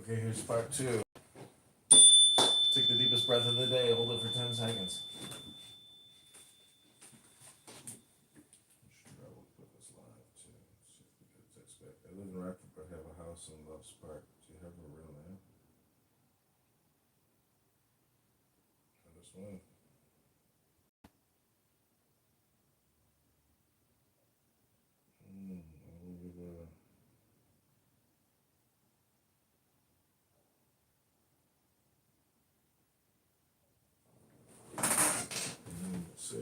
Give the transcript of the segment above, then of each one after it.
Okay, here's part two. Take the deepest breath of the day, hold it for 10 seconds. Travel put this live too. See if we get text back. I live in Rockford but have a house in Loves Park. Do you have a real name? I just won. I'll give a let's see.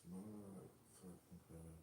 Tomorrow, fucking God.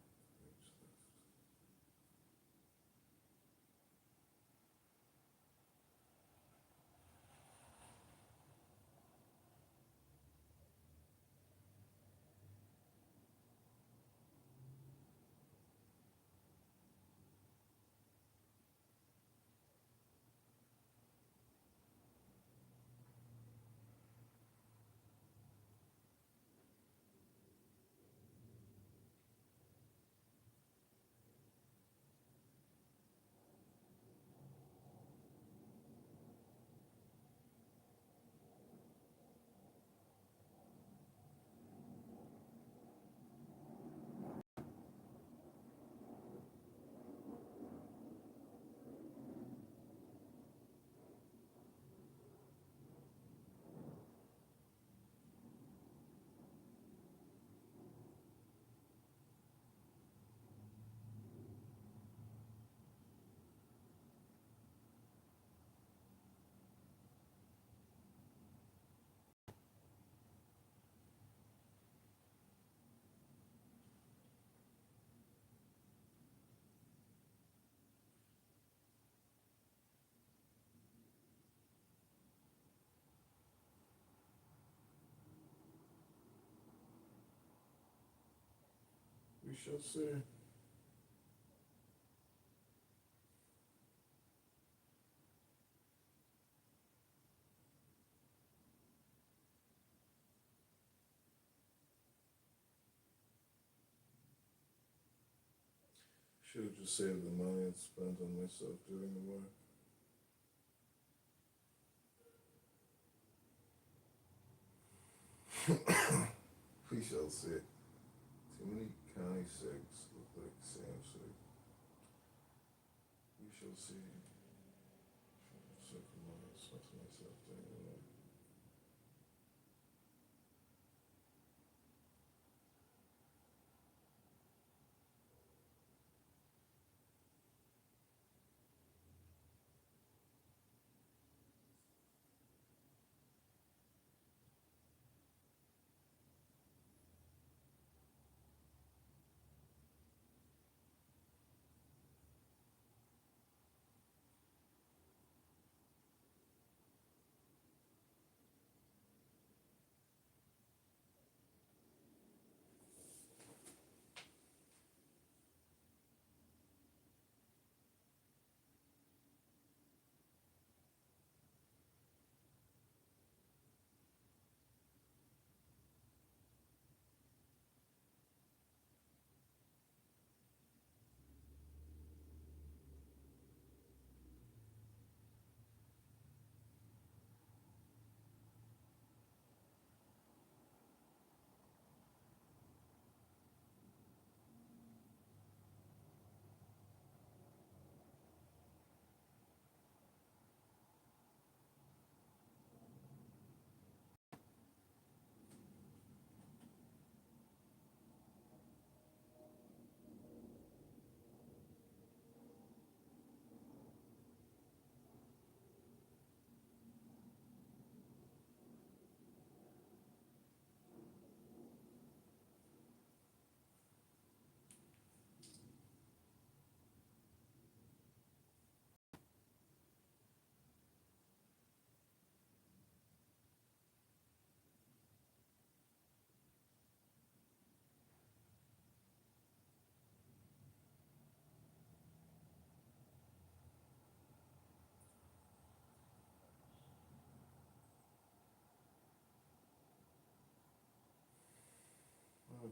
We shall see. Should have just saved the money and spent on myself doing the work. We shall see. Too many county sigs look like Sam sig. We shall see. Save the money and spent on myself doing the work.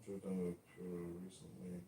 drove down to Pura recently.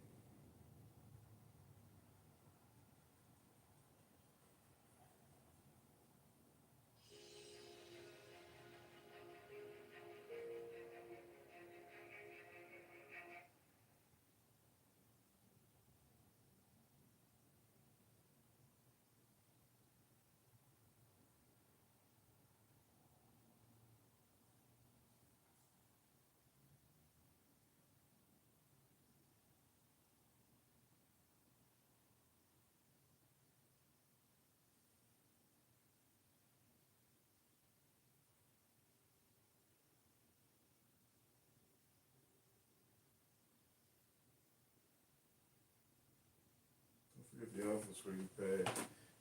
Don't forget the office where you pay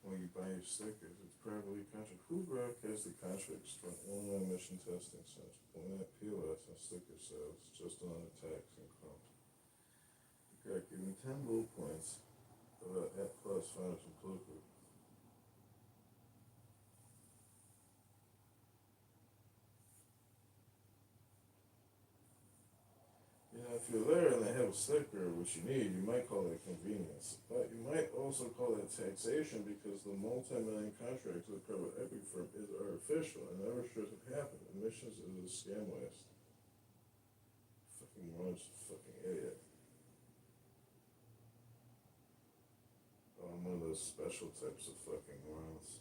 when you buy your stickers. It's privately contracted. Who broadcasts the contracts for online emission testing centers? When that POS and sticker sales just on the tax income. Okay, give me 10 bullet points about at plus finance and political. You know, if you're there and they have a sticker, which you need, you might call that convenience. But you might also call that taxation because the multi-million contract to the private equity firm is artificial and never should have happened. Emissions is a scam list. Fucking morons, fucking idiot. Oh, I'm one of those special types of fucking morons.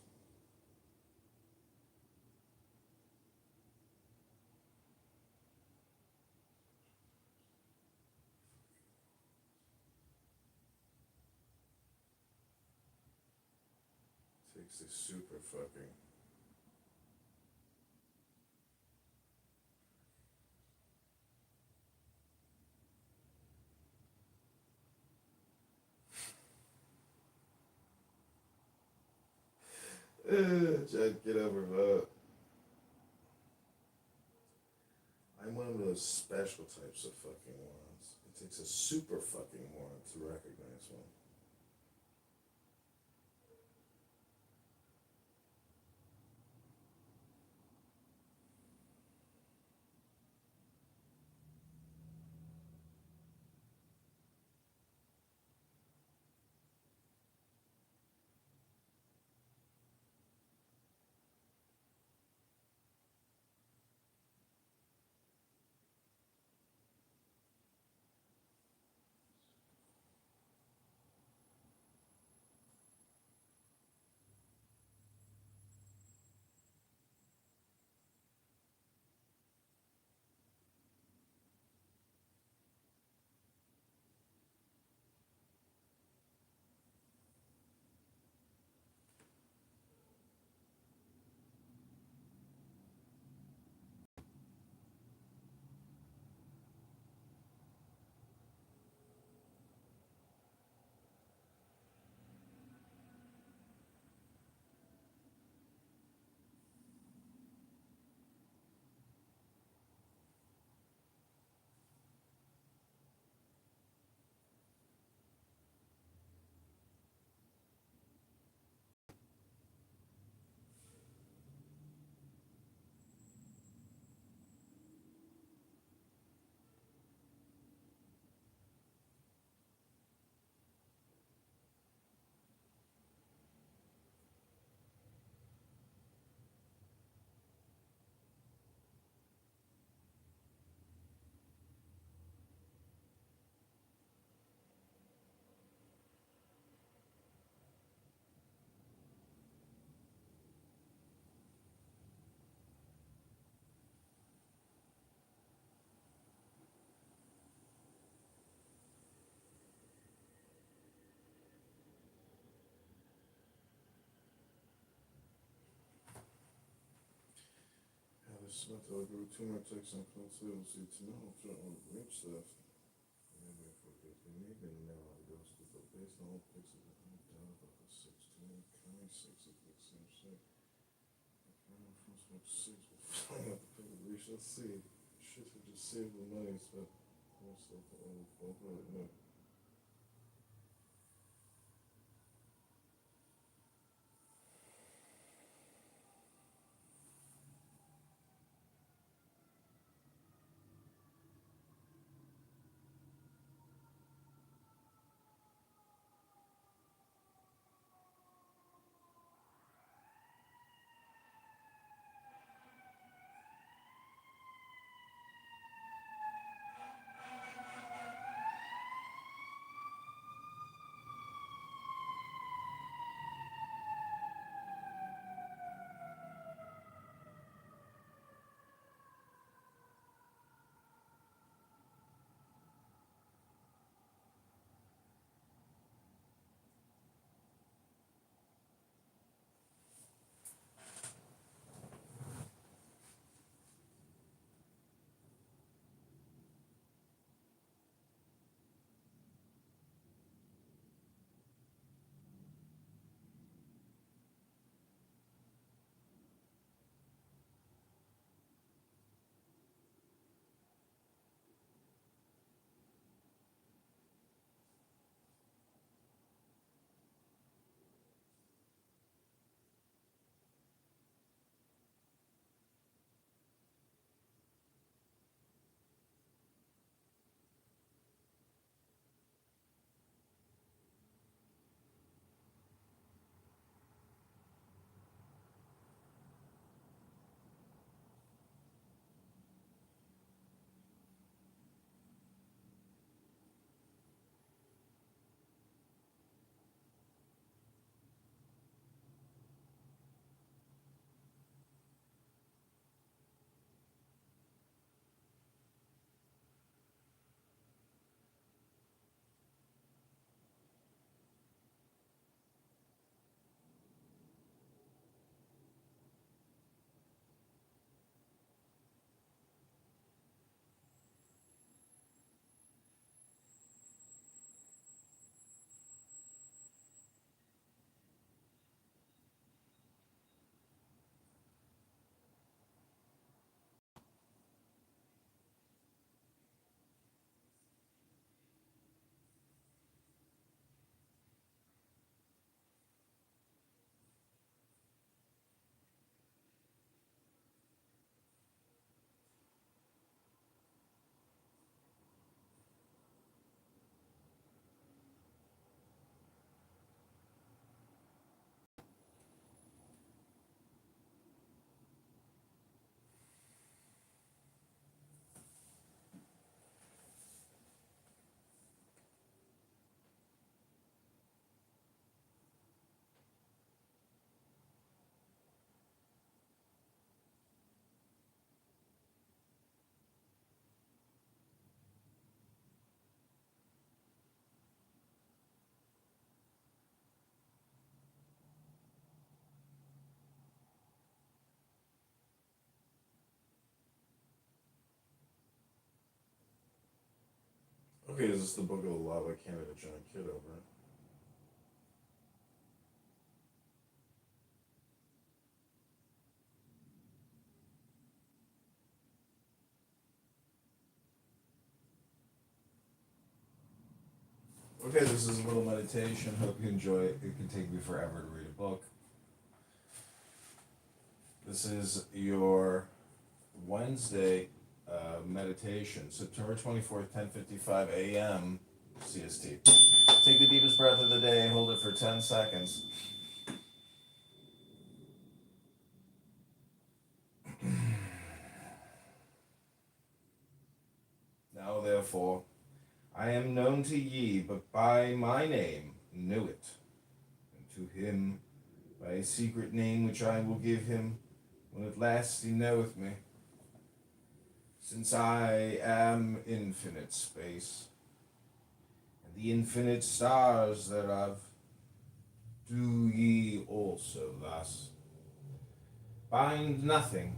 Takes a super fucking. Jed, get over that. I'm one of those special types of fucking morons. It takes a super fucking moron to recognize one. Yeah, this month I'll go 2 more texts on call too. See, tomorrow I'm trying to reach stuff. Maybe I forget. Maybe now I goes to the based on all pixels. I'm down about the 16. County 6 of the same shit. I'm from smoke 6. We'll find out the people we shall see. Shit to just save the money, so more stuff all right now. Okay, is this the Book of the Law by candidate John Kitover? Okay, this is a little meditation. Hope you enjoy it. It can take me forever to read a book. This is your Wednesday meditation, September 24th, 10:55 a.m. CST. Take the deepest breath of the day, hold it for 10 seconds. Now, therefore, I am known to ye, but by my name knew it, and to him by a secret name which I will give him when at last he knoweth me. Since I am infinite space, and the infinite stars thereof, do ye also thus. Bind nothing,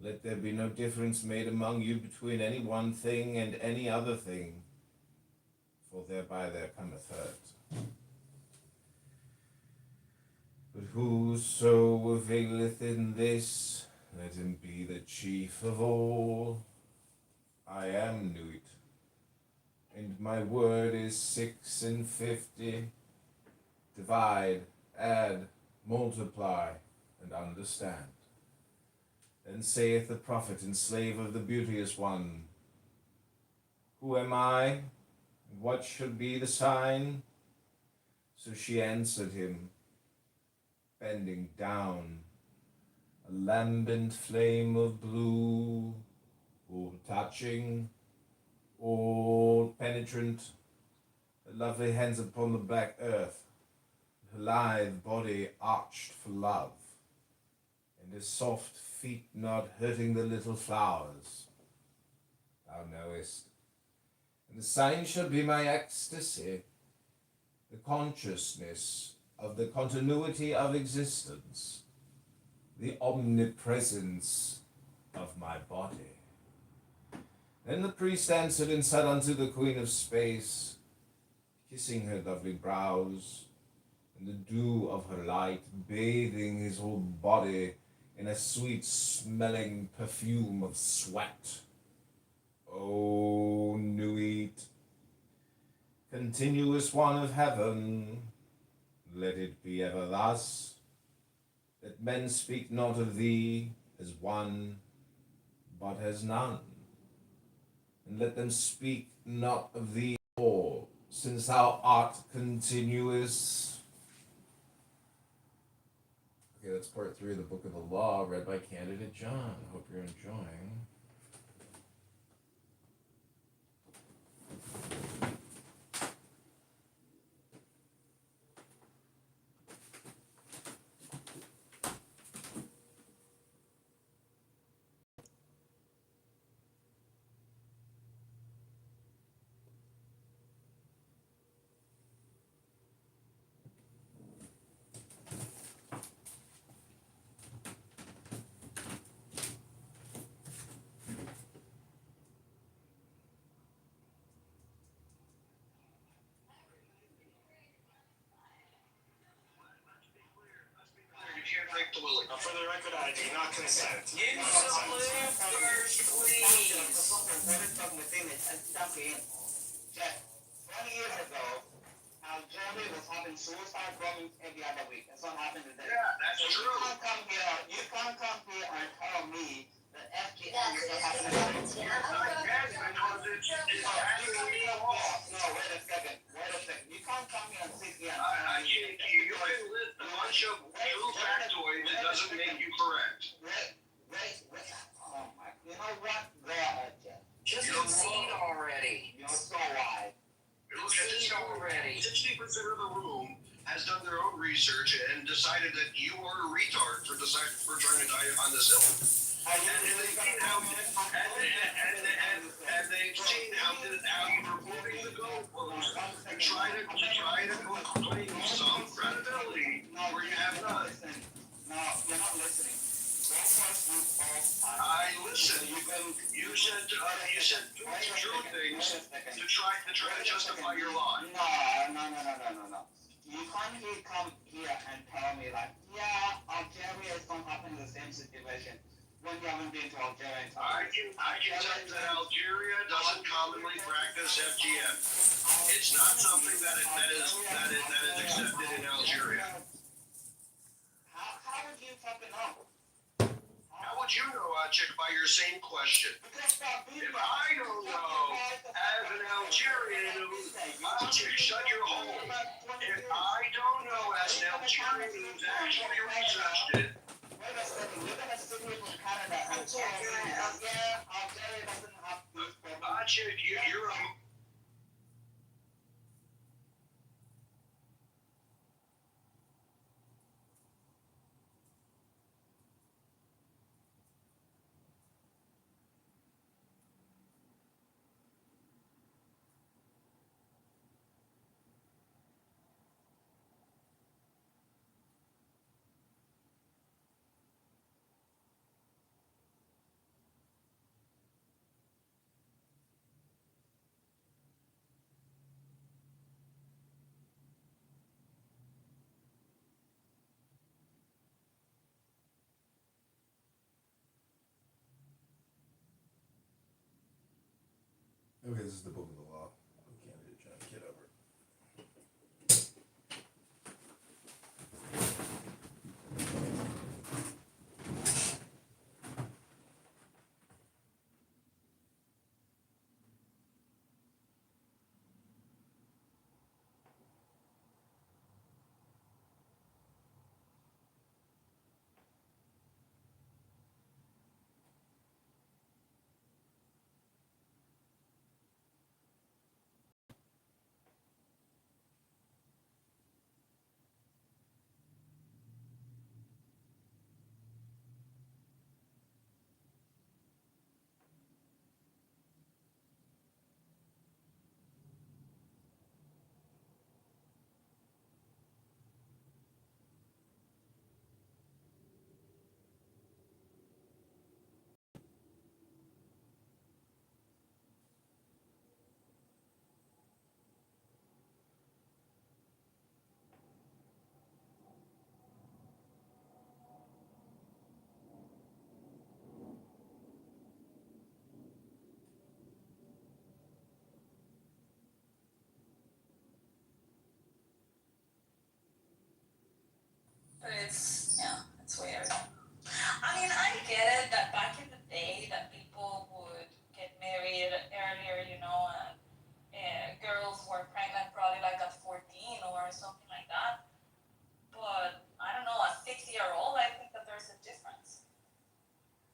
let there be no difference made among you between any one thing and any other thing, for thereby there cometh hurt. But whoso availeth in this, let him be the chief of all. I am Nuit, and my word is 56. Divide, add, multiply, and understand. Then saith the prophet and slave of the beauteous one, Who am I, and what should be the sign? So she answered him, bending down, a lambent flame of blue, all touching, all penetrant, her lovely hands upon the black earth, her lithe body arched for love, and her soft feet not hurting the little flowers. Thou knowest, and the sign shall be my ecstasy, the consciousness of the continuity of existence, the omnipresence of my body. Then the priest answered and said unto the Queen of Space, kissing her lovely brows, and the dew of her light bathing his whole body in a sweet-smelling perfume of sweat. O Nuit, continuous one of heaven, let it be ever thus, that men speak not of thee as one, but as none. And let them speak not of thee at all, since thou art continuous. Okay, that's part 3 of the Book of the Law, read by candidate John. Hope you're enjoying. For the record, I do not consent. You salute first, please. 20 years ago, Germany was having suicide bombings every other week. That's what happened today. Yeah, that's so true. You can't come here and tell me that FGM is not happening. No, wait a second. You can't come here and sit here and tell me. You can list a bunch of true factoids that doesn't make you correct. Wait. Oh my. You know what? Go ahead, Jeff. Just concede already. You're so wide. Look at this already. 60% of the room has done their own research and decided that you are a retard for trying to die on this hill. And they've seen how you're reporting the goalposts to try to claim some credibility where you have none. No, you're not listening. I said You can. you said true things to try to justify your lie. No. You can't come here and tell me like, yeah, Algeria is not having the same situation when you haven't been to Algeria. I can tell you that Algeria doesn't commonly practice FGM. It's not something that is accepted in Algeria. How would you fucking know? How would you know, chick, by your same question? If I don't know, as an Algerian, chick, shut your hole. If I don't know, as an Algerian who's actually researched it. Wait a second, you're gonna sit here from Canada and tell me, yeah, Algeria doesn't have these problems. Chick, you're a. Okay, this is the book of the law. Candidate John Kitover. But it's weird. I mean, I get it that back in the day that people would get married earlier, and girls were pregnant probably like at 14 or something like that. But I don't know, at 6-year-old, I think that there's a difference.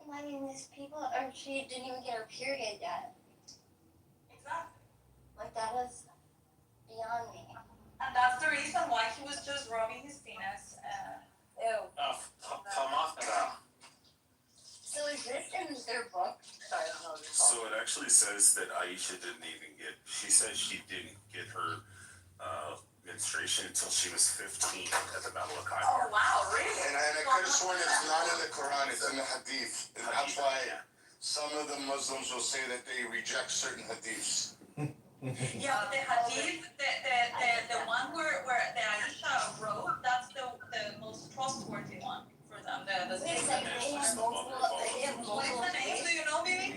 I mean, these people, or she didn't even get her period yet. Exactly. Like, that is beyond me. And that's the reason why he was just rubbing his penis. Ew. Come off now. So is this in their book? Sorry, I don't know what it's So called. it actually says that Aisha she says she didn't get her menstruation until she was 15 at the Battle of Oh, Kaibar. wow, really? And I could have sworn it's not in the Quran, it's in the Hadith. And that's why some of the Muslims will say that they reject certain Hadiths. Yeah, but the hadith, the one where the Aisha wrote, that's the most trustworthy one for them. The Wait a second, they have multiple, What is the name? Do you know, baby?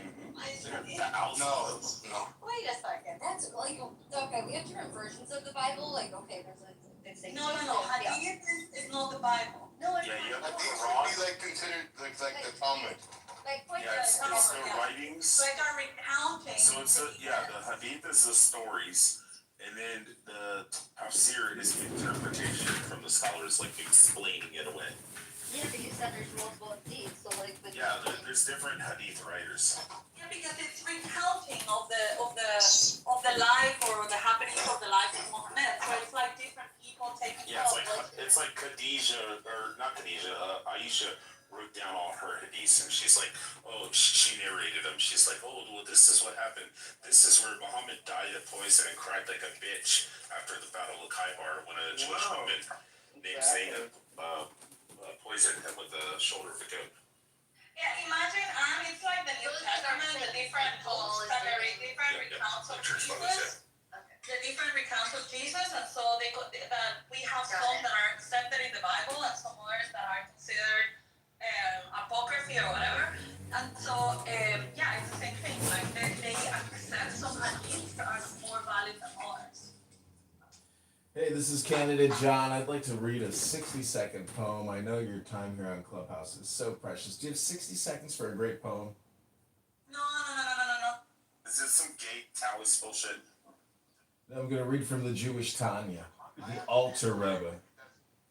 No. wait a second, that's like, okay, we have different versions of the Bible, like, okay, there's like, No. Yeah. Hadith is not the Bible. No, it's Yeah, you have not. Hadith the would be like considered like the Talmud. Like, point Yeah, it's the Yeah. writings. It's like a recounting. So it's the Hadith is the stories, and then the Tafsir is the interpretation from the scholars, like explaining it away. Yeah, but you said there's multiple hadiths, so like, but Yeah, there's different Hadith writers. Yeah, because it's recounting of the life or the happenings of the life of Muhammad. So it's like different people taking. Yeah, it's like Khadija, or not Khadija, Aisha wrote down all her hadiths, and she's like, oh, she narrated them. She's like, oh, well, this is what happened. This is where Muhammad died of poison and cried like a bitch after the Battle of Kaibar when a Jewish woman named Zainab poisoned him with the shoulder of a goat. Yeah, imagine, it's like the New Testament, the different books that are different recounts of Jesus. The different recounts of Jesus, and so that we have some that are accepted in the Bible, and some others that are considered apocryphy or whatever. And so, yeah, it's the same thing. Like they accept some hadiths that are more valid than others. Hey, this is candidate John. I'd like to read a 60-second poem. I know your time here on Clubhouse is so precious. Do you have 60 seconds for a great poem? No. Is this some gay Taoist bullshit? No, I'm going to read from the Jewish Tanya, the Alter Rebbe.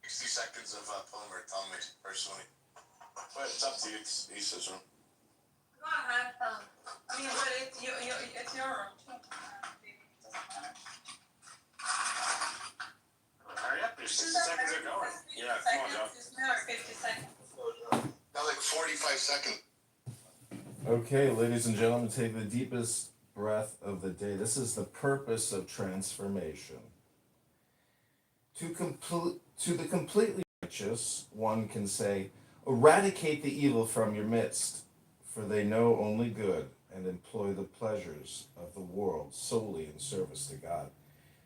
60 seconds of poem or Talmud, personally. But it's up to you. It's Issa's room. Go ahead. I mean, but it's your room too. It doesn't matter. Hurry up, your 60 seconds are going. Yeah, come on, John. It's never 50 seconds. Now like 45 seconds. Okay, ladies and gentlemen, take the deepest breath of the day. This is the purpose of transformation. To the completely righteous, one can say, eradicate the evil from your midst, for they know only good and employ the pleasures of the world solely in service to God.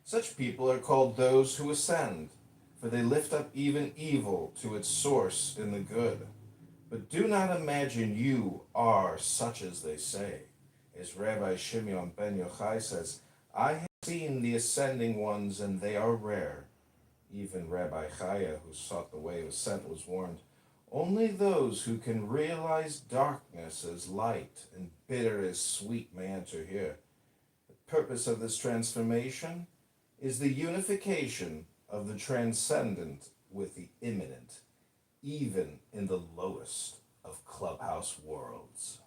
Such people are called those who ascend, for they lift up even evil to its source in the good. But do not imagine you are such as they say. As Rabbi Shimon ben Yochai says, I have seen the ascending ones, and they are rare. Even Rabbi Chaya, who sought the way of ascent, was warned, only those who can realize darkness as light and bitter as sweet may enter here. The purpose of this transformation is the unification of the transcendent with the immanent, even in the lowest of clubhouse worlds.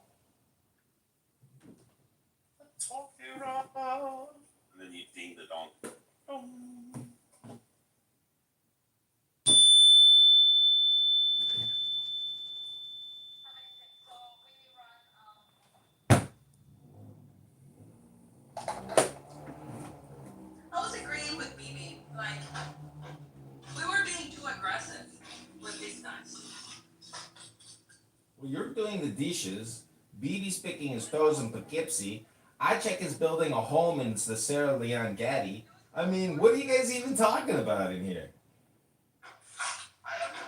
Talk it out. And then you ding the dong. I was agreeing with BB. Like, we were being too aggressive with these guys. Well, you're doing the dishes. BB's picking his toes in Poughkeepsie. Ichek is building a home in the Sierra Leone Gaddy. I mean, what are you guys even talking about in here?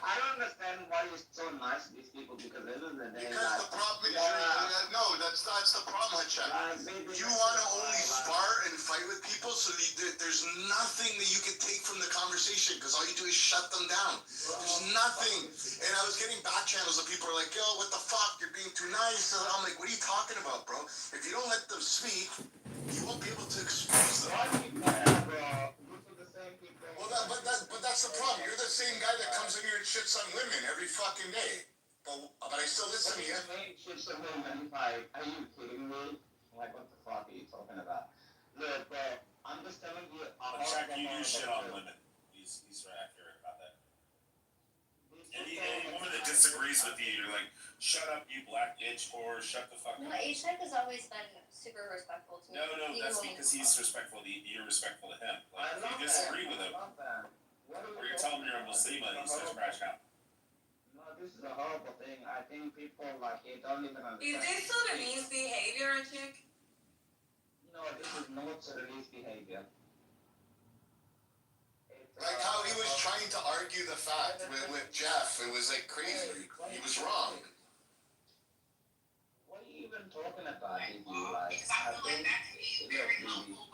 I don't understand why you're so nice to these people because at the end of the day, Because the problem is, no, that's the problem, Hachek. You want to only spar and fight with people, so there's nothing that you can take from the conversation, because all you do is shut them down. There's nothing. And I was getting back channels of people are like, yo, what the fuck, you're being too nice. And I'm like, what are you talking about, bro? If you don't let them speak, you won't be able to expose them. But that's the problem. You're the same guy that comes in here and shits on women every fucking day. But I still listen to you. Shits on women, like, are you kidding me? Like, what the fuck are you talking about? Look, I'm just telling you. Check, you do shit on women. He's right accurate about that. Any woman that disagrees with you, you're like, shut up, you black bitch, or shut the fuck No, up. H-Tech has always been super respectful to me. No, that's because he's respectful to you, you're respectful to him. Like, if you disagree with him, or you're telling him you're a Muslima, he starts crashing out. No, this is a horrible thing. I think people like it don't even understand. Is this Sudanese behavior, chick? No, this is not Sudanese behavior. Like how he was trying to argue the fact with Jeff, it was like crazy. He was wrong. What are you even talking about, DB? Like, I think, look, DB,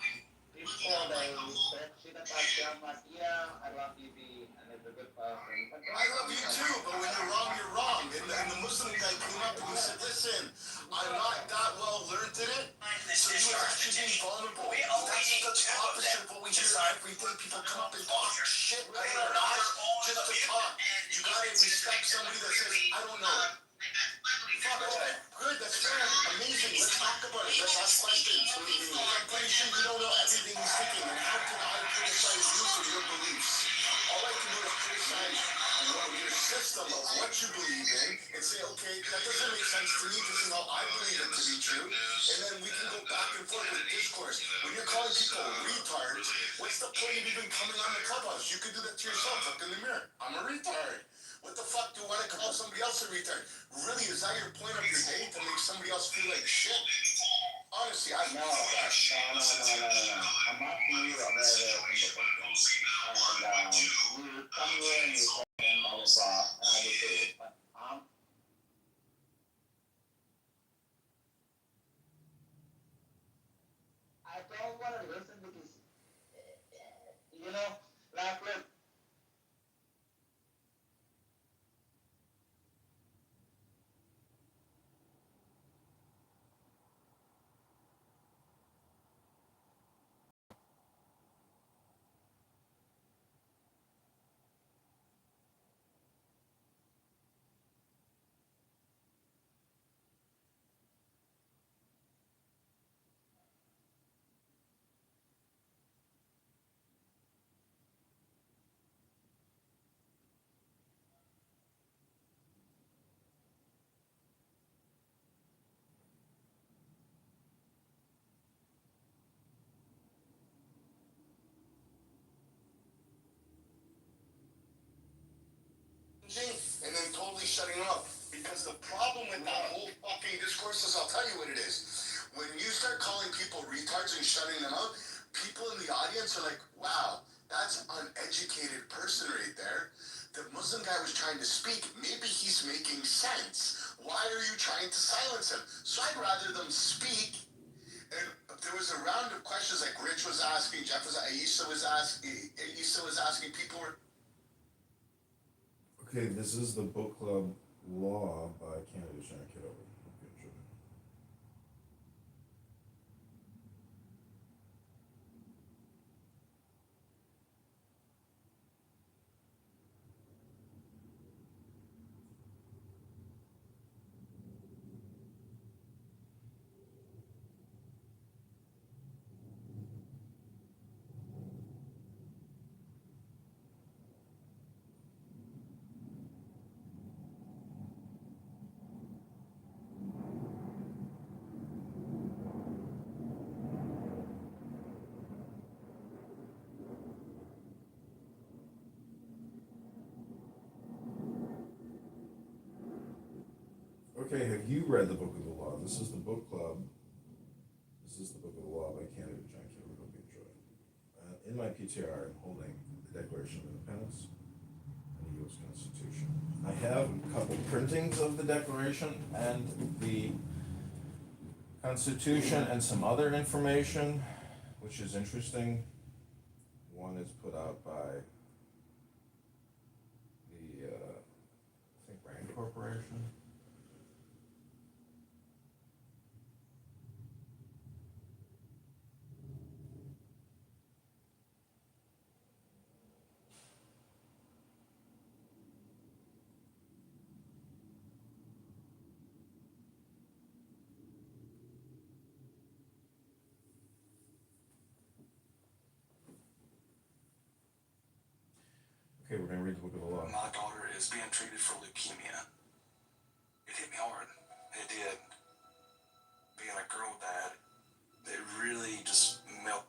people, they talk shit about Jeff, like, yeah, I love DB, and it's a good person. But I love you too, but when you're wrong, you're wrong. And the Muslim guy came up and he said, listen, I'm not that well learned in it, so you are actually being vulnerable. That's the opposite of what we hear every day. People come up and talk shit out of their ass just to talk. You gotta respect somebody that says, I don't know. Fuck, okay, good, that's fair, amazing, let's talk about it, let's ask questions. I'm pretty sure you don't know everything he's thinking, and how can I criticize you for your beliefs? All I can do is criticize your system of what you believe in, and say, okay, that doesn't make sense to me, this is how I believe it to be true, and then we can go back and forth with discourse. When you're calling people retards, what's the point of even coming on the clubhouse? You could do that to yourself, look in the mirror, I'm a retard. What the fuck do you want to call somebody else a retard? Really, is that your point of your day, to make somebody else feel like shit? Honestly, I No, no. I'm asking you a very, very simple question. And you come here and you say, blah, blah, blah, and I do too. But I don't want to listen because, you know, like, look, and then totally shutting up. Because the problem with that whole fucking discourse is, I'll tell you what it is. When you start calling people retards and shutting them out, people in the audience are like, wow, that's an uneducated person right there. The Muslim guy was trying to speak. Maybe he's making sense. Why are you trying to silence him? So I'd rather them speak. And there was a round of questions like Rich was asking, Jeff was, Aisha was asking, people were. Okay, this is the book club law by Canada Shannon Kitover. Okay, sure. Okay, have you read the Book of the Law? This is the book club. This is the Book of the Law by Canada John Kitover. Hope you enjoy it. In my PTR, I'm holding the Declaration of Independence and the U.S. Constitution. I have a couple printings of the Declaration and the Constitution and some other information, which is interesting. One is put out by the, I think, Rand Corporation. Okay, we're gonna read the Book of the Law. My daughter is being treated for leukemia. It hit me hard. It did. Being a girl dad, it really just melted.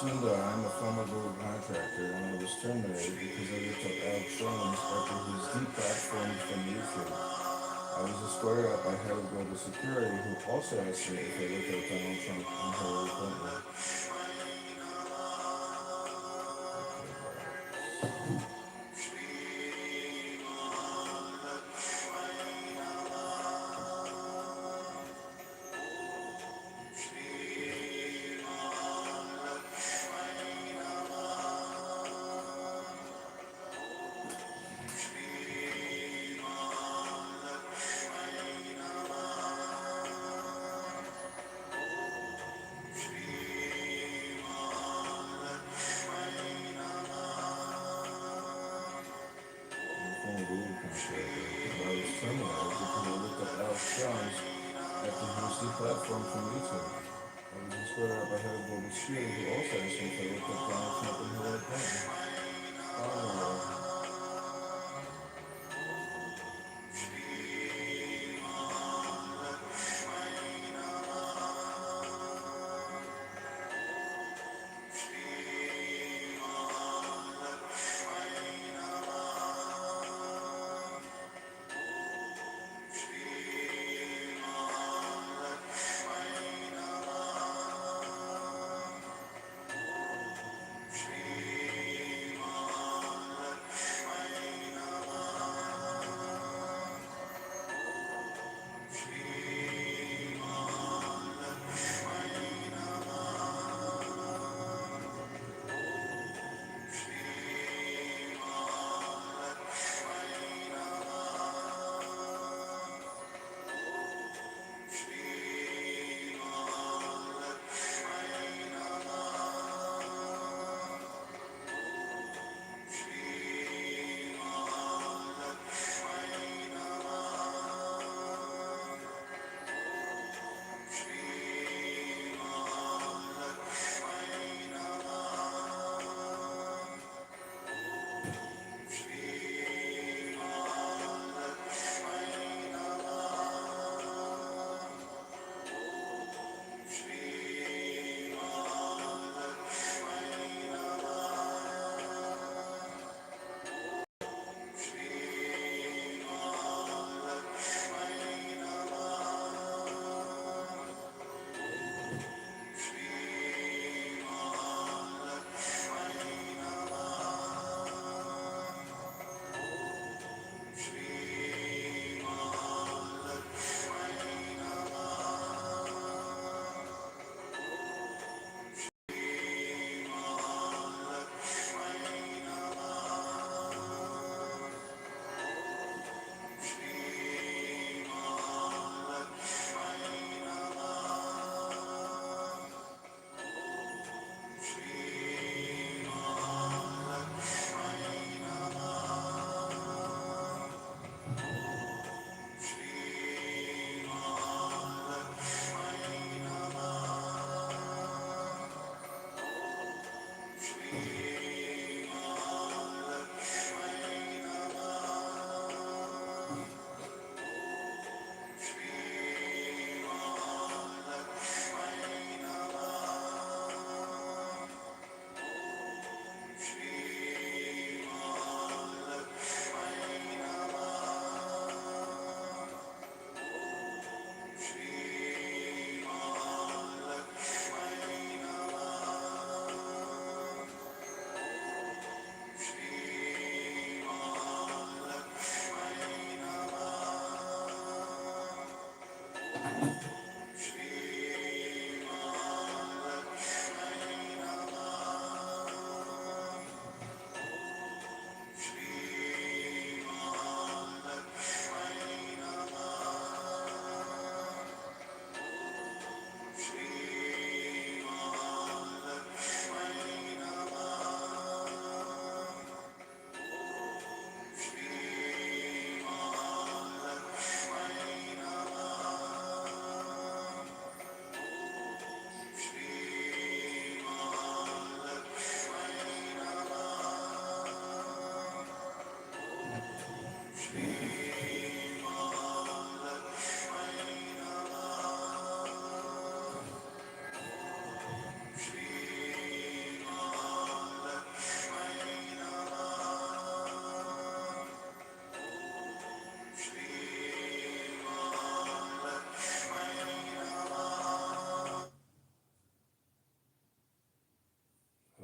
Lucinda, I'm a former Google contractor, and I was terminated because I looked up Alex Jones after his deplatformed from YouTube. I was escorted out by head of global security, who also asked me if I looked up Donald Trump and Hillary Clinton. Former Google contractor, but I was terminated because I looked up Alex Jones after he was deplatformed from YouTube. I was escorted out by head of global security, who also asked me if I looked up Donald Trump and Hillary Clinton. Finally,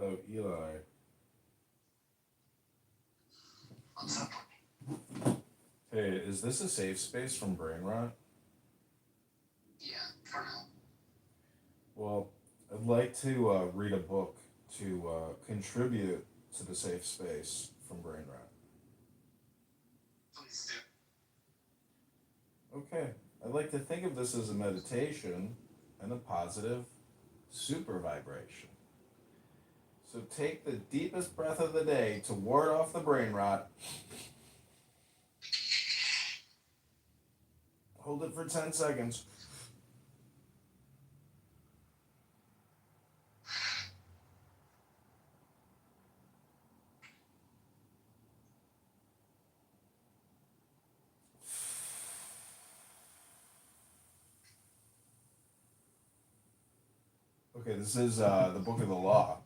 Oh, Eli. What's up? Hey, is this a safe space from brain rot? Yeah, for now. Well, I'd like to read a book to contribute to the safe space from brain rot. Please do. Okay, I'd like to think of this as a meditation and a positive super vibration. So take the deepest breath of the day to ward off the brain rot. Hold it for 10 seconds. Okay, this is the Book of the Law.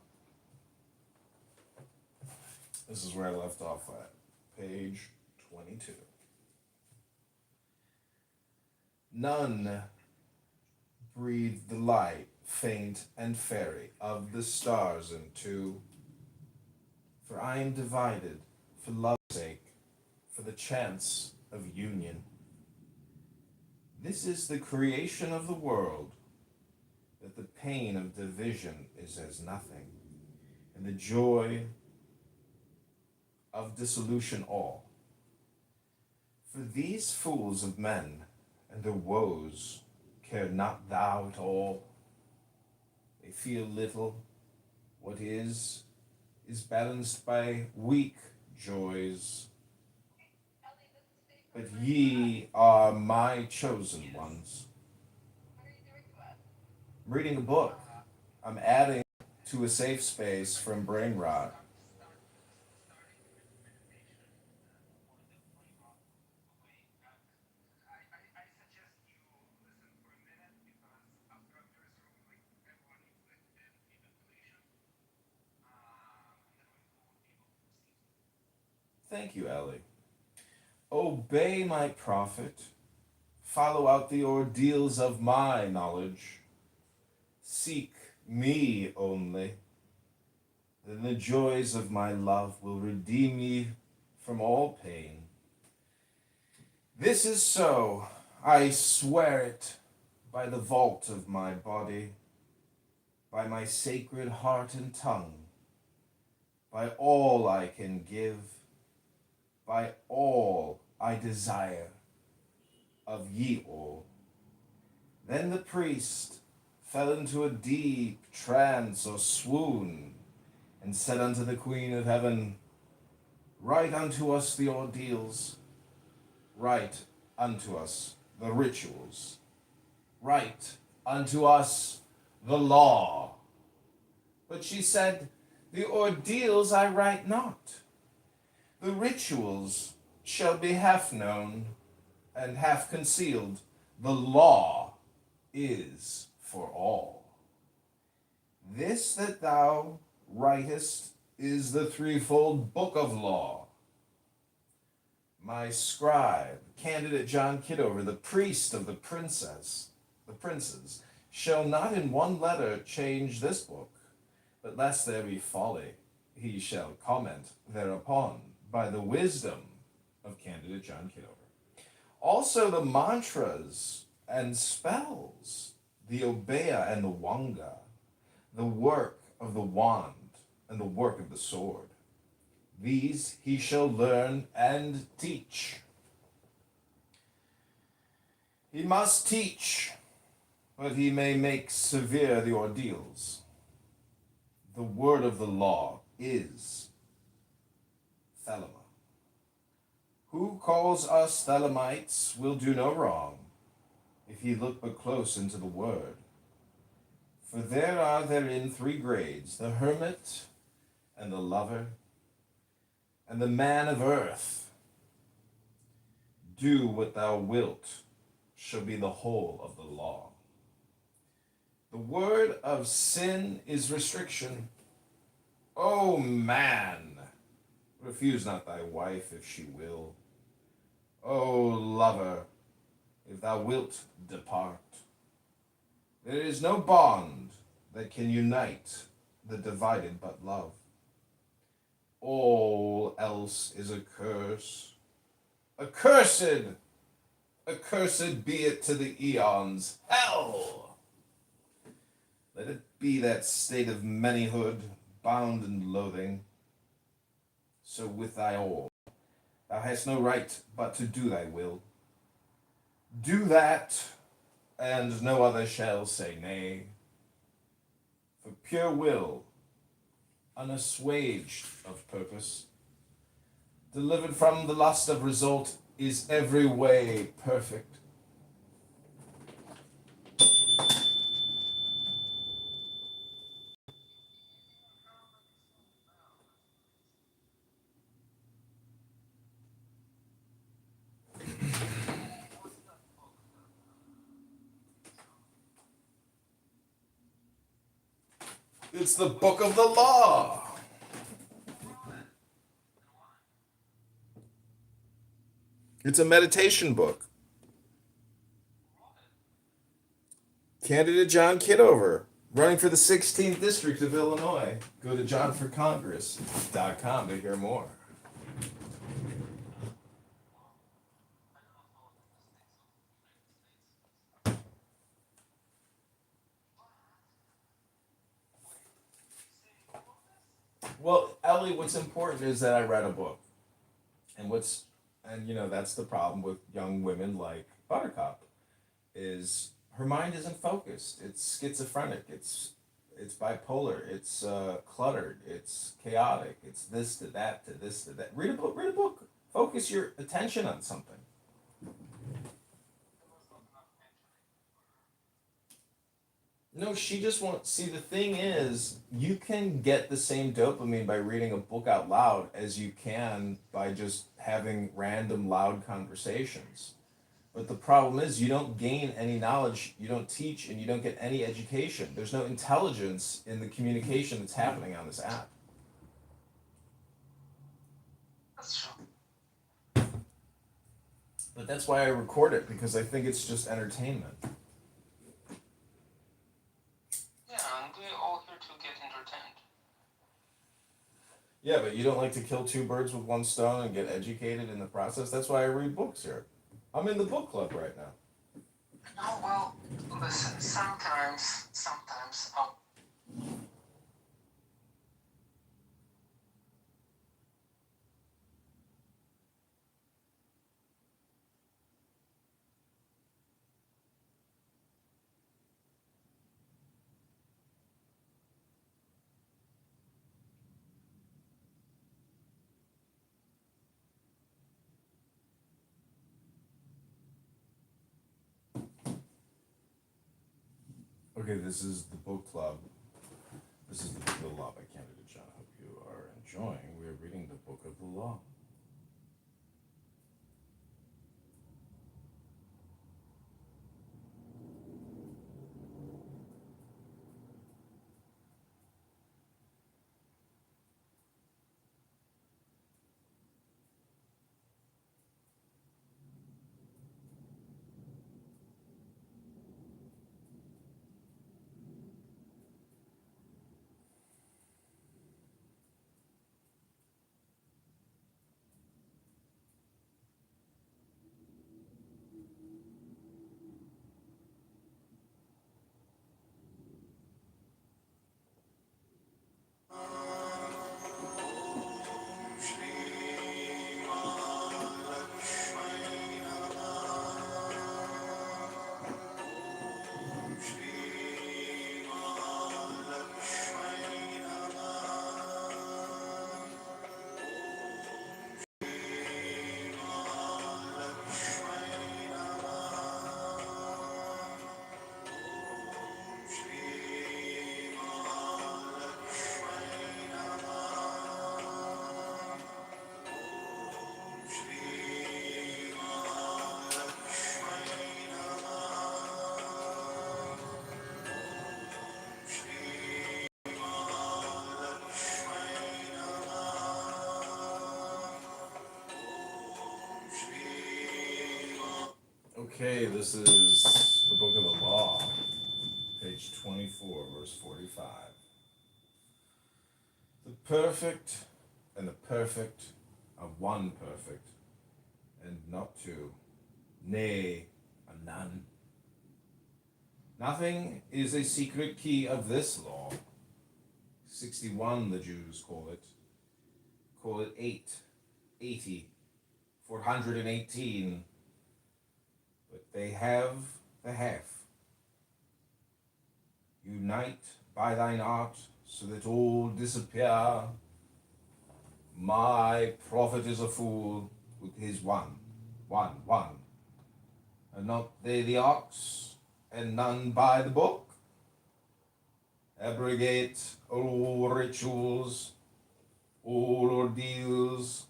This is where I left off at. Page 22. None breathe the light, faint and fairy, of the stars into. For I am divided, for love's sake, for the chance of union. This is the creation of the world, that the pain of division is as nothing, and the joy of dissolution all. For these fools of men and their woes care not thou at all. They feel little. What is balanced by weak joys. But ye are my chosen ones. I'm reading a book. I'm adding to a safe space from brain rot. Thank you, Ellie. Obey my prophet. Follow out the ordeals of my knowledge. Seek me only. Then the joys of my love will redeem me from all pain. This is so, I swear it, by the vault of my body, by my sacred heart and tongue, by all I can give, by all I desire of ye all. Then the priest fell into a deep trance or swoon, and said unto the Queen of Heaven, write unto us the ordeals, write unto us the rituals, write unto us the law. But she said, the ordeals I write not. The rituals shall be half known and half concealed. The law is for all. This that thou writest is the threefold book of law. My scribe, candidate John Kitover, the priest of the princes, shall not in one letter change this book, but lest there be folly, he shall comment thereupon by the wisdom of candidate John Kitover. Also the mantras and spells, the obeya and the wanga, the work of the wand and the work of the sword. These he shall learn and teach. He must teach, but he may make severe the ordeals. The word of the law is Thelema. Who calls us Thelemites will do no wrong, if he look but close into the word. For there are therein three grades, the hermit, and the lover, and the man of earth. Do what thou wilt shall be the whole of the law. The word of sin is restriction. O man, refuse not thy wife if she will. O lover, if thou wilt depart. There is no bond that can unite the divided but love. All else is a curse. Accursed! Accursed be it to the eons. Hell! Let it be that state of manyhood, bound in loathing. So with thy all, thou hast no right but to do thy will. Do that, and no other shall say nay. For pure will, unassuaged of purpose, delivered from the lust of result, is every way perfect. It's the book of the law. It's a meditation book. Candidate John Kitover, running for the 16th District of Illinois. Go to johnforcongress.com to hear more. Well, Ellie, what's important is that I read a book. And that's the problem with young women like Buttercup, is her mind isn't focused. It's schizophrenic. It's bipolar. It's cluttered. It's chaotic. It's this to that to this to that. Read a book. Read a book. Focus your attention on something. No, she just won't. See, the thing is, you can get the same dopamine by reading a book out loud as you can by just having random loud conversations. But the problem is, you don't gain any knowledge, you don't teach, and you don't get any education. There's no intelligence in the communication that's happening on this app. That's true. But that's why I record it, because I think it's just entertainment. Yeah, and we're all here to get entertained. Yeah, but you don't like to kill two birds with one stone and get educated in the process? That's why I read books here. I'm in the book club right now. No, well, listen, sometimes, Okay, this is the book club. This is the book of the law by Candidate John. I hope you are enjoying. We are reading the book of the law. Okay, this is the book of the law, page 24, verse 45. perfect and the perfect are one perfect, and not two, nay, a none. Nothing is a secret key of this law. 61 the Jews call it. Call it 8, 80, 418. But they have the half. Unite by thine art, so that all disappear. My prophet is a fool with his one, and not they the ox, and none by the book. Abrogate all rituals, all ordeals,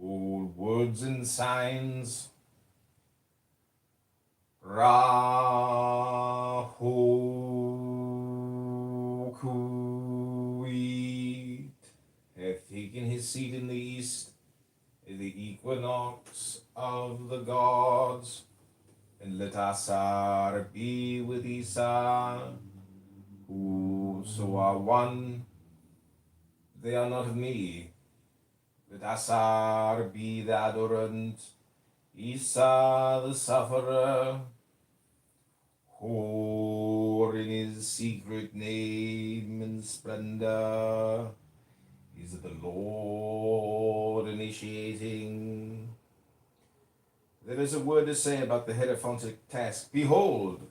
all words and signs. Rahukuit hath taken his seat in the east, in the equinox of the gods, and let Asar be with Esau, who so are one. They are not of me. Let Asar be the adorant, Esau the sufferer, whore in his secret name and splendor is the Lord initiating. There is a word to say about the hierophontic task. Behold,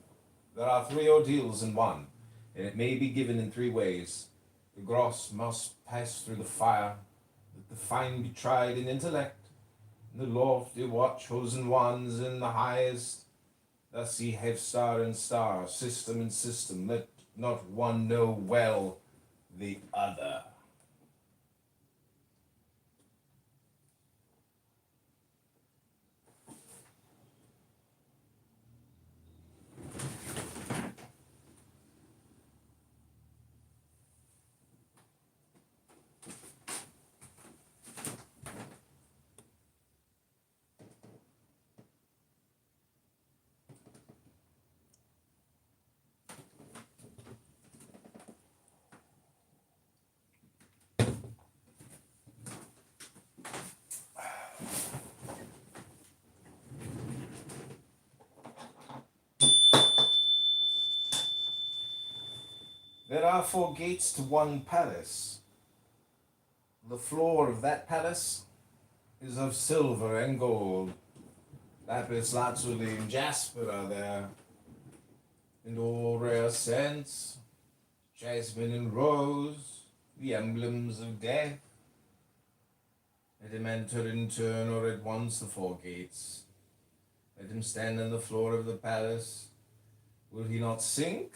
there are 3 ordeals in one, and it may be given in 3 ways. The gross must pass through the fire, that the fine be tried in intellect, and the lofty what chosen ones in the highest. Thus ye have star and star, system and system, let not one know well the other. There are 4 gates to one palace. The floor of that palace is of silver and gold. Lapis lazuli and jasper are there, and all rare scents, jasmine and rose, the emblems of death. Let him enter in turn or at once the 4 gates. Let him stand on the floor of the palace. Will he not sink?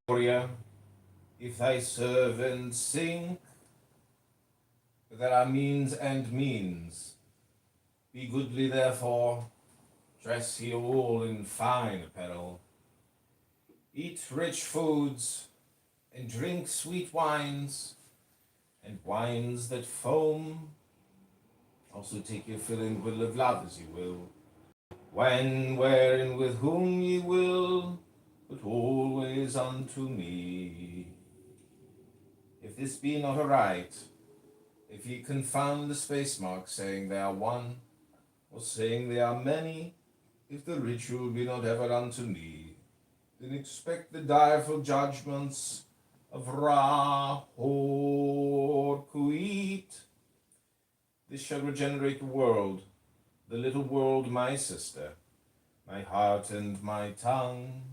Warrior, if thy servant sink, there are means and means. Be goodly therefore, dress ye all in fine apparel. Eat rich foods, and drink sweet wines, and wines that foam. Also take your fill and will of love as ye will. When, where, and with whom ye will, but always unto me. If this be not aright, if ye confound the space mark, saying they are one, or saying they are many, if the ritual be not ever unto me, then expect the direful judgments of Ra-Hor-Kuit. This shall regenerate the world, the little world my sister, my heart and my tongue,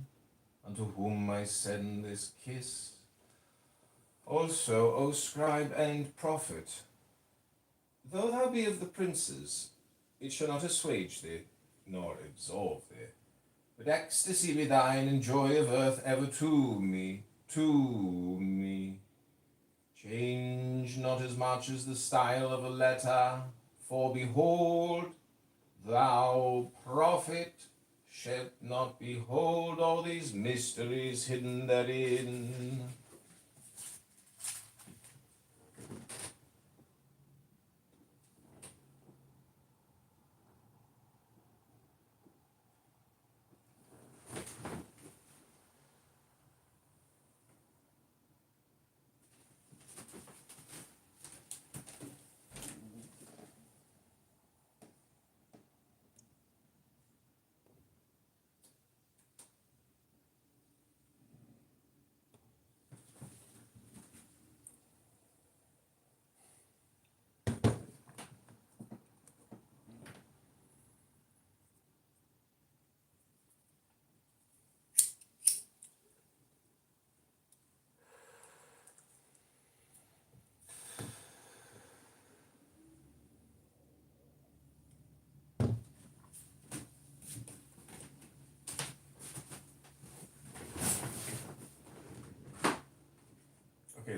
unto whom I send this kiss. Also, O scribe and prophet, though thou be of the princes, it shall not assuage thee, nor absolve thee. But ecstasy be thine, and joy of earth ever to me, to me. Change not as much as the style of a letter, for behold, thou prophet shalt not behold all these mysteries hidden therein.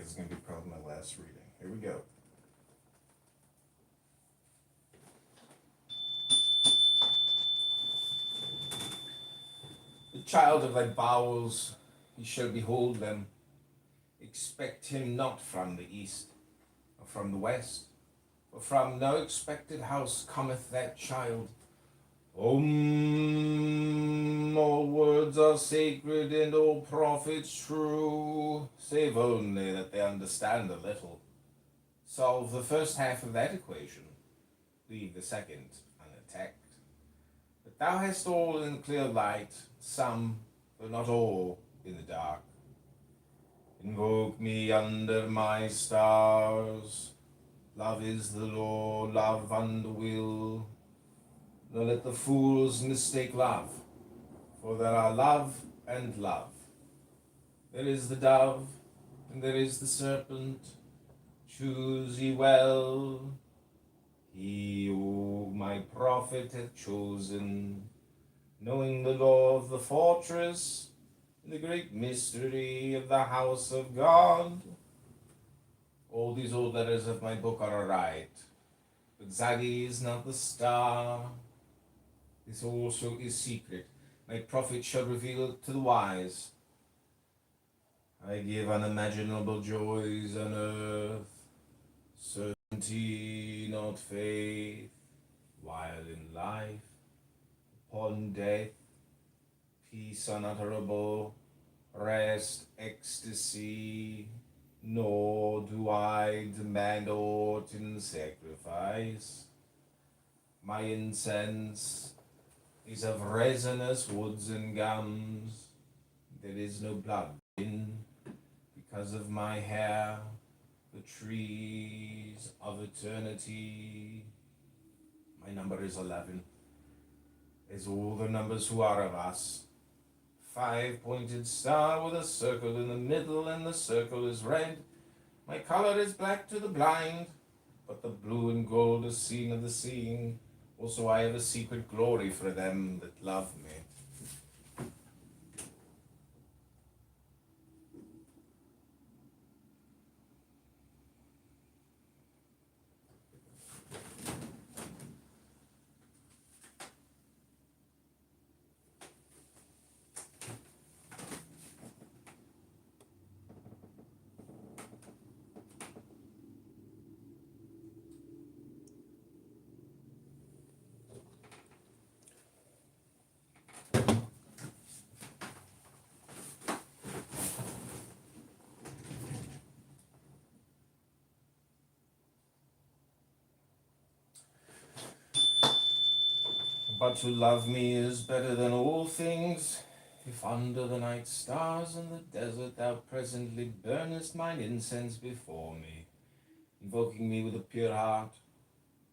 this is going to be probably my last reading. Here we go. The child of thy bowels, he shall behold them. Expect him not from the east, or from the west, for from no expected house cometh that child. All words are sacred and all prophets true, save only that they understand a little. Solve the first half of that equation, leave the second unattacked. But thou hast all in clear light, some, though not all, in the dark. Invoke me under my stars. Love is the law, love and will. Nor let the fools mistake love, for there are love and love. There is the dove, and there is the serpent. Choose ye well. He who my prophet hath chosen, knowing the law of the fortress, and the great mystery of the house of God. All these old letters of my book are right, but Zagi is not the star. This also is secret. My prophet shall reveal it to the wise. I give unimaginable joys on earth, certainty, not faith, while in life, upon death, peace unutterable, rest, ecstasy, nor do I demand aught in sacrifice. My incense is of resinous woods and gums. There is no blood in, because of my hair, the trees of eternity. My number is 11, as all the numbers who are of us. 5-pointed star with a circle in the middle, and the circle is red. My color is black to the blind, but the blue and gold is seen of the seeing. Also I have a secret glory for them that love me. But to love me is better than all things. If under the night stars in the desert thou presently burnest mine incense before me, invoking me with a pure heart,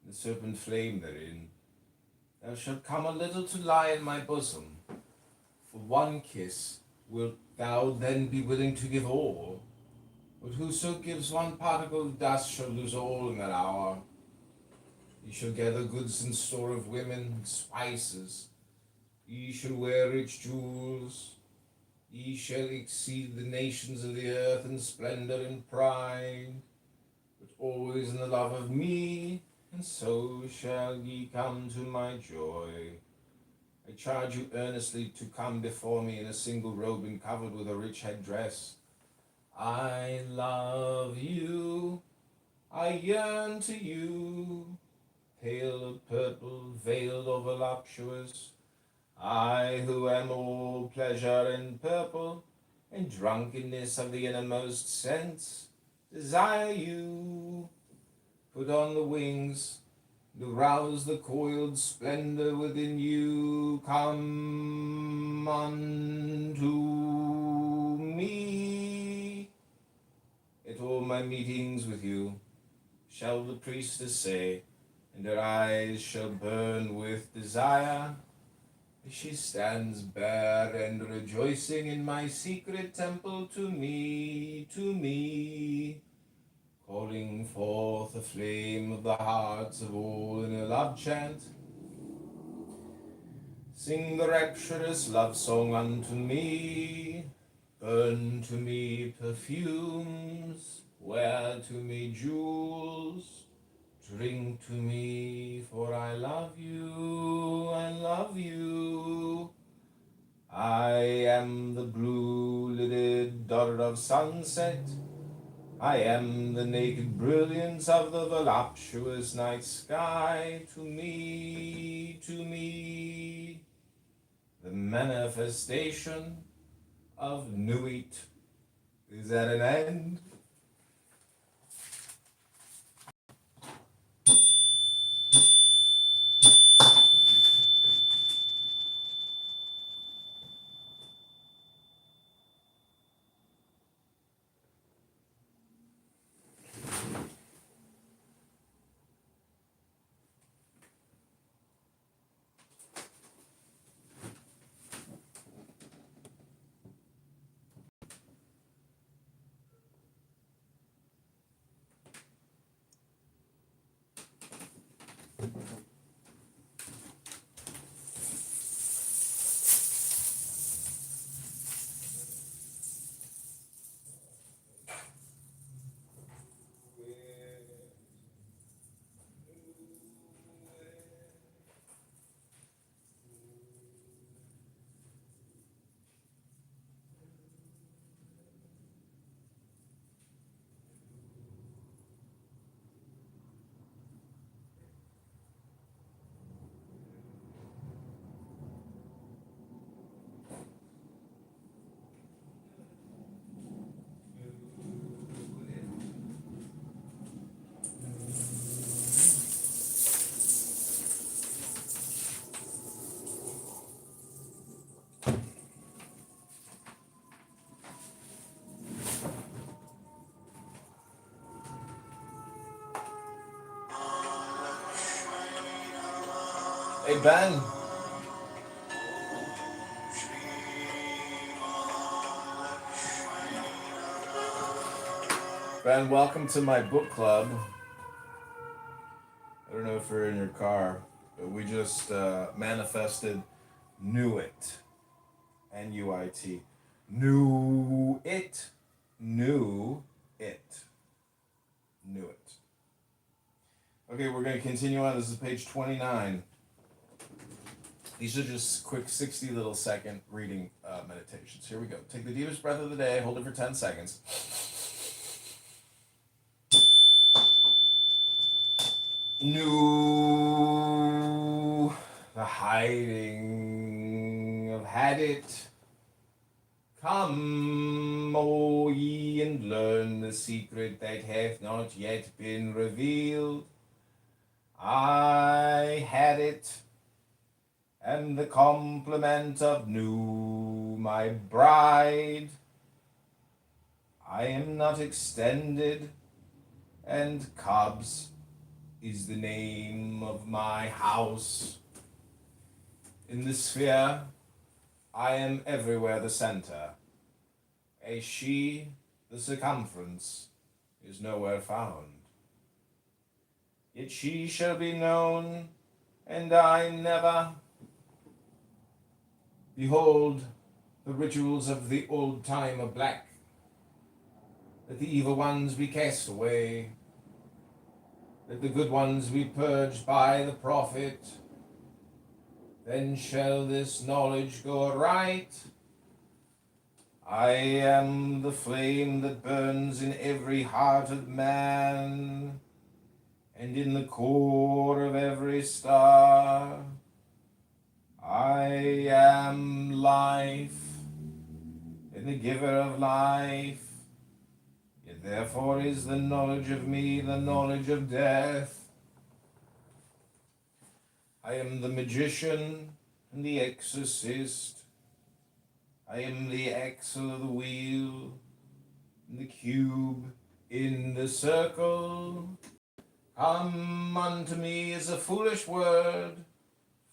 the serpent flame therein, thou shalt come a little to lie in my bosom. For one kiss wilt thou then be willing to give all? But whoso gives one particle of dust shall lose all in that hour. Ye shall gather goods and store of women and spices. Ye shall wear rich jewels. Ye shall exceed the nations of the earth in splendor and pride, but always in the love of me, and so shall ye come to my joy. I charge you earnestly to come before me in a single robe and covered with a rich headdress. I love you, I yearn to you, pale of purple, veiled or voluptuous. I who am all pleasure and purple, and drunkenness of the innermost sense, desire you. Put on the wings, to rouse the coiled splendor within you. Come unto me. At all my meetings with you, shall the priestess say, and her eyes shall burn with desire, as she stands bare and rejoicing in my secret temple to me, calling forth the flame of the hearts of all in a love chant. Sing the rapturous love song unto me. Burn to me perfumes, wear to me jewels, drink to me, for I love you, I love you. I am the blue-lidded daughter of sunset. I am the naked brilliance of the voluptuous night sky. To me, the manifestation of Nuit is at an end. Hey Ben. Ben, welcome to my book club. I don't know if you're in your car, but we just manifested Nuit. N-U-I-T. Knew it. Knew it. Knew it. Okay, we're going to continue on. This is page 29. These are just quick 60 little second reading meditations. Here we go. Take the deepest breath of the day. Hold it for 10 seconds. Knew the hiding of had it. Come, O ye, and learn the secret that hath not yet been revealed. I had it, and the complement of new, my bride. I am not extended, and Cubs is the name of my house. In the sphere, I am everywhere the center. A she, the circumference, is nowhere found. Yet she shall be known, and I never. Behold, the rituals of the old time are black. Let the evil ones be cast away. Let the good ones be purged by the prophet. Then shall this knowledge go aright. I am the flame that burns in every heart of man, and in the core of every star. I am life, and the giver of life. Yet therefore is the knowledge of me the knowledge of death. I am the magician and the exorcist. I am the axle of the wheel, and the cube in the circle. Come unto me is a foolish word,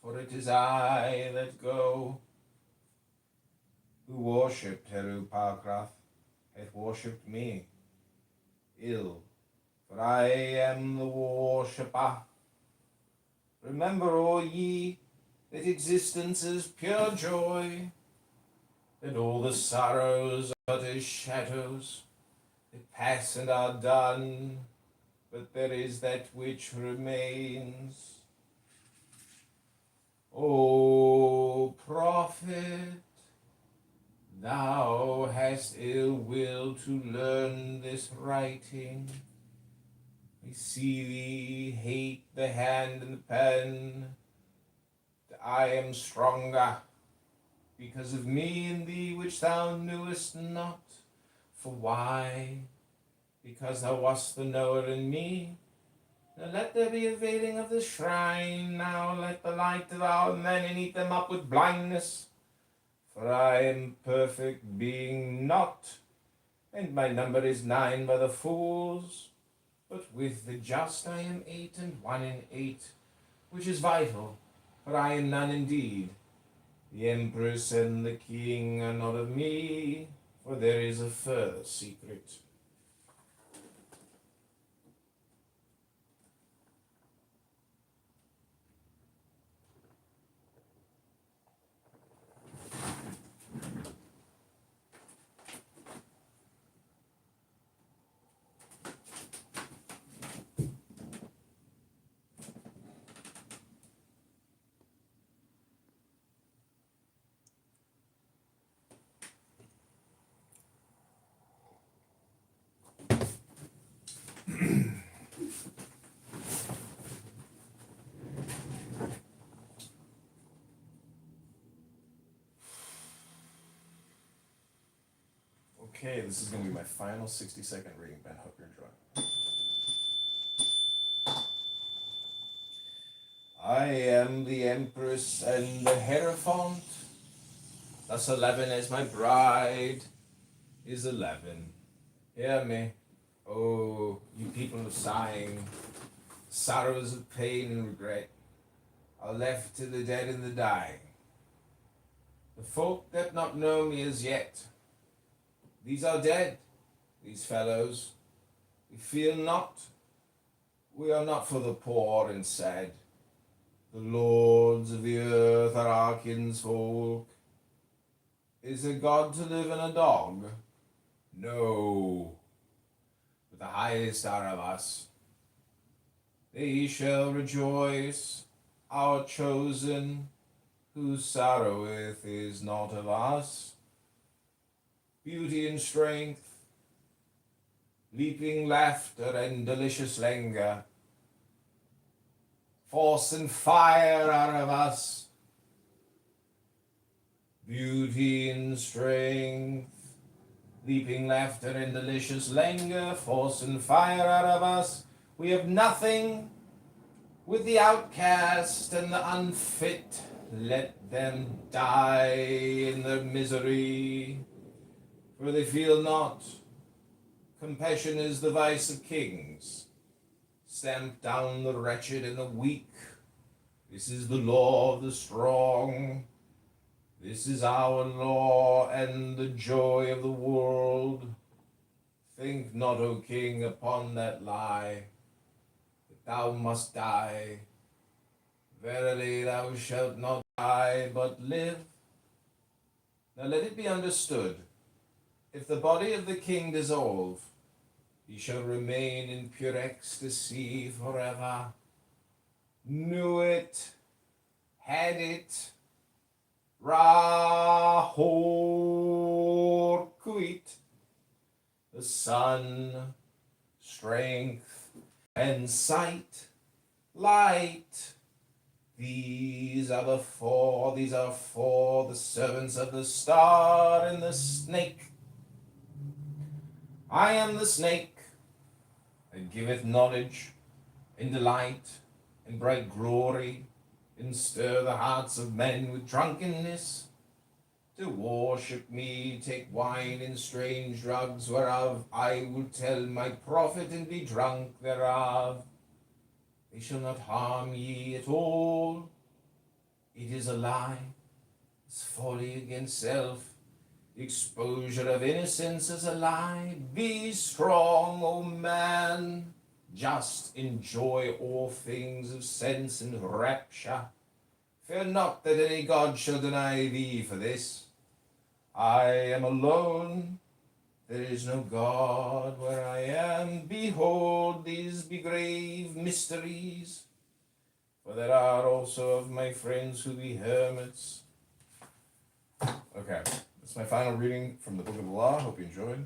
for it is I that go. Who worshipped Herupakrath hath worshipped me. Ill, for I am the worshipper. Remember, O ye, that existence is pure joy, and all the sorrows but as shadows that pass and are done, but there is that which remains. O prophet, thou hast ill will to learn this writing. I see thee hate the hand and the pen. I am stronger because of me in thee which thou knewest not. For why? Because thou wast the knower in me. Now let there be a veiling of the shrine. Now let the light devour men and eat them up with blindness. For I am perfect, being not, and my number is 9 by the fools. But with the just I am 8 and 1 in 8, which is vital, for I am none indeed. The empress and the king are not of me, for there is a further secret. Okay, this is going to be my final 60-second reading, Ben. Hope you're enjoying. I am the Empress and the Hierophant. Thus 11 as my bride is 11. Hear me, oh, you people of sighing, sorrows of pain and regret are left to the dead and the dying. The folk that not know me as yet, these are dead, these fellows. We feel not, we are not for the poor and sad. The lords of the earth are our kinsfolk. Is a god to live in a dog? No. But the highest are of us. They shall rejoice, our chosen, whose sorroweth is not of us. Beauty and strength, leaping laughter and delicious languor, force and fire are of us. Beauty and strength, leaping laughter and delicious languor, force and fire are of us. We have nothing with the outcast and the unfit. Let them die in their misery, for they feel not. Compassion is the vice of kings. Stamp down the wretched and the weak. This is the law of the strong. This is our law and the joy of the world. Think not, O king, upon that lie, that thou must die. Verily thou shalt not die, but live. Now let it be understood, if the body of the king dissolve, he shall remain in pure ecstasy forever. Knew it, had it, Rahor Kuit, the sun, strength, and sight, light. These are four, the servants of the star and the snake. I am the snake that giveth knowledge and delight and bright glory, and stir the hearts of men with drunkenness. To worship me, take wine and strange drugs, whereof I will tell my prophet, and be drunk thereof. They shall not harm ye at all. It is a lie, it's folly against self. The exposure of innocence is a lie. Be strong, O man. Just enjoy all things of sense and rapture. Fear not that any god shall deny thee for this. I am alone, There is no God where I am. Behold, these be grave mysteries. For there are also of my friends who be hermits. Okay, that's my final reading from the Book of the Law. Hope you enjoyed.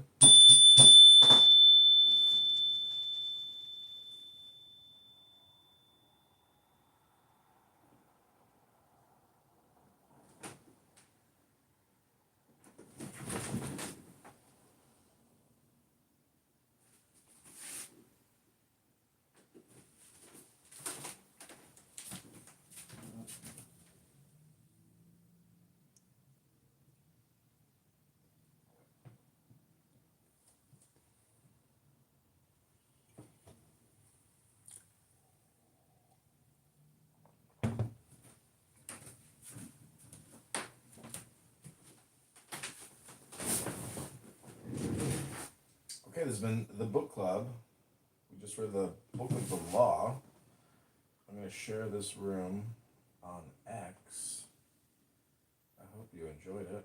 Okay, this has been the book club. We just read the Book of the Law. I'm going to share this room on X. I hope you enjoyed it.